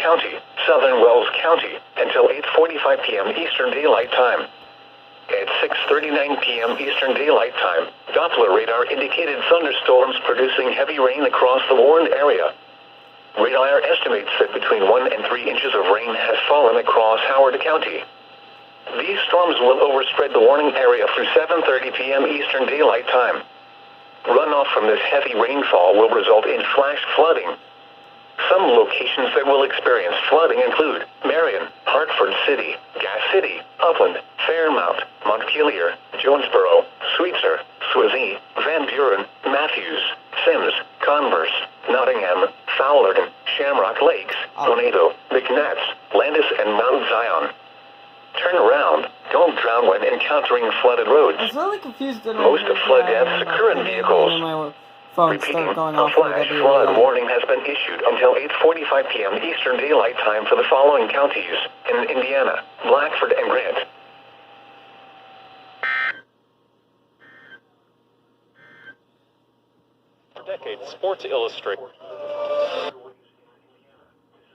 County, southern Wells County, until 8:45 p.m. Eastern Daylight Time. At 6:39 p.m. Eastern Daylight Time, Doppler radar indicated thunderstorms producing heavy rain across the warned area. Radar estimates that between 1 and 3 inches of rain has fallen across Howard County. These storms will overspread the warning area through 7:30 p.m. Eastern Daylight Time. Runoff from this heavy rainfall will result in flash flooding. Some locations that will experience flooding include Marion, Hartford City, Gas City, Upland, Fairmount, Montpelier, Jonesboro, Sweetser, Swazee, Van Buren, Matthews, Sims, Converse, Nottingham, Fowlerton, Shamrock Lakes, Tornado, McNabbs, Landis, and Mount Zion. Turn around. Don't drown when encountering flooded roads. I was really confused. Most flood deaths occur in vehicles. Repeating, a flash flood warning has been issued until 8:45 p.m. Eastern Daylight Time for the following counties in Indiana: Blackford and Grant. For decades, Sports Illustrated